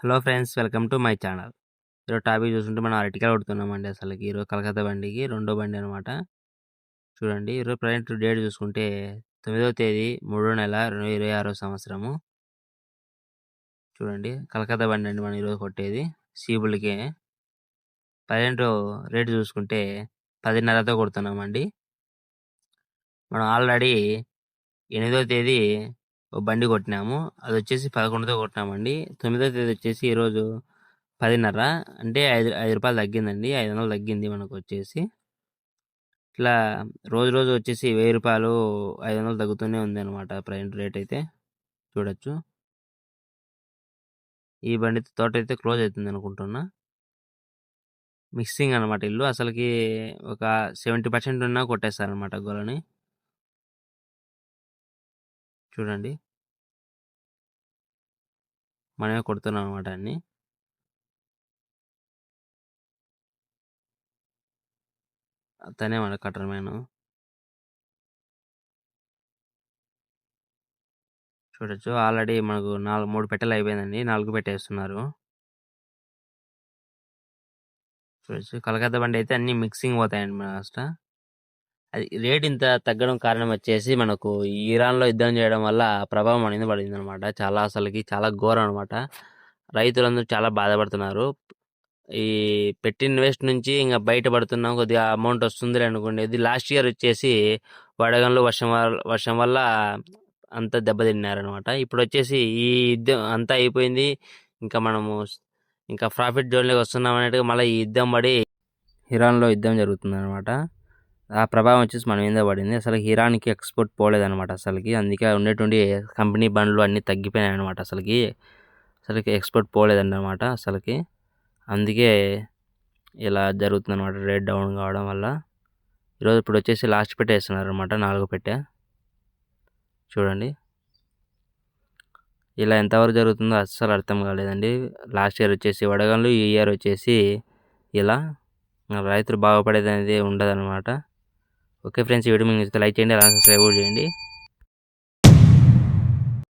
Hello friends, welcome to my channel. ఈరోజు topic చూసుకుంటే మనం అరటికాయలు కొడుతున్నామండి. అసలుకి ఈరోజు కలకత్తా బండికి రెండో బండి అనమాట. చూడండి, ఈరోజు ప్రజెంట్ డేట్ చూసుకుంటే 9వ తేదీ 3వ నెల 2026 సంవత్సరము. చూడండి, కలకత్తా బండి అండి మనం ఈరోజు కొట్టేది సీబుల్కి. ప్రజెంట్ రేటు చూసుకుంటే 10.5తో కొడుతున్నామండి. మనం ఆల్రెడీ 8వ తేదీ ఒక బండి కొట్టినాము, అది వచ్చేసి 11తో కొట్టినామండి. 9వ తేదీ వచ్చేసి ఈరోజు 10.5, అంటే 5 రూపాయలు తగ్గిందండి. 500 తగ్గింది మనకు వచ్చేసి. ఇట్లా రోజు వచ్చేసి 1000 రూపాయలు 500 తగ్గుతూనే ఉంది అనమాట ప్రజెంట్ రేట్ అయితే. చూడొచ్చు, ఈ బండి తోట అయితే క్లోజ్ అవుతుంది అనుకుంటున్నా. మిక్సింగ్ అనమాట ఇల్లు, అసలుకి ఒక 70% ఉన్నా కొట్టేస్తారనమాట గోలని. చూడండి, మనమే కొడుతున్నాం అనమాట అన్ని. తనే మన కటర్ మ్యాన్. చూడొచ్చు, ఆల్రెడీ మనకు 3 పెట్టెలు అయిపోయిందండి, 4 పెట్టేస్తున్నారు. చూడొచ్చు, కలకత్తా బండి అయితే అన్ని మిక్సింగ్ పోతాయండి మన అసలు. అది రేట్ ఇంత తగ్గడం కారణం వచ్చేసి మనకు ఇరాన్లో యుద్ధం చేయడం వల్ల ప్రభావం అనేది పడింది అనమాట. చాలా ఘోరం అనమాట. రైతులందరూ చాలా బాధపడుతున్నారు. ఈ పెట్టిన ఇన్వెస్ట్ నుంచి ఇంకా బయటపడుతున్నాం, కొద్దిగా అమౌంట్ వస్తుంది అనుకోండి. ఇది లాస్ట్ ఇయర్ వచ్చేసి వడగంలో వర్షం వల్ల అంతా దెబ్బతిన్నారనమాట. ఇప్పుడు వచ్చేసి ఈ యుద్ధం అంతా అయిపోయింది, ఇంకా ప్రాఫిట్ జోన్లోకి వస్తున్నాం అన్నట్టుగా మళ్ళీ ఈ యుద్ధం పడి ఇరాన్లో యుద్ధం జరుగుతుంది అనమాట. ఆ ప్రభావం వచ్చేసి మన మీద పడింది. అసలు ఇరాన్కి ఎక్స్పోర్ట్ పోలేదనమాట అసలుకి. అందుకే ఉండేటువంటి కంపెనీ బండ్లు అన్నీ తగ్గిపోయినాయి అనమాట. అసలుకి ఎక్స్పోర్ట్ పోలేదన్నమాట అసలుకి. అందుకే ఇలా జరుగుతుంది అనమాట, రేట్ డౌన్ కావడం వల్ల. ఇప్పుడు వచ్చేసి లాస్ట్ పెట్టే వేస్తున్నారు అనమాట, 4 పెట్టె. చూడండి, ఇలా ఎంతవరకు జరుగుతుందో అస్సలు అర్థం కాలేదండి. లాస్ట్ ఇయర్ వచ్చేసి వడగండ్లు, ఈ ఇయర్ వచ్చేసి ఇలా. రైతులు బాగుపడేది అనేది ఉండదన్నమాట. ఓకే ఫ్రెండ్స్, ఈ వీడియో మీకు లైక్ చేయండి, అలాగే సబ్స్క్రైబ్ కూడా చేయండి.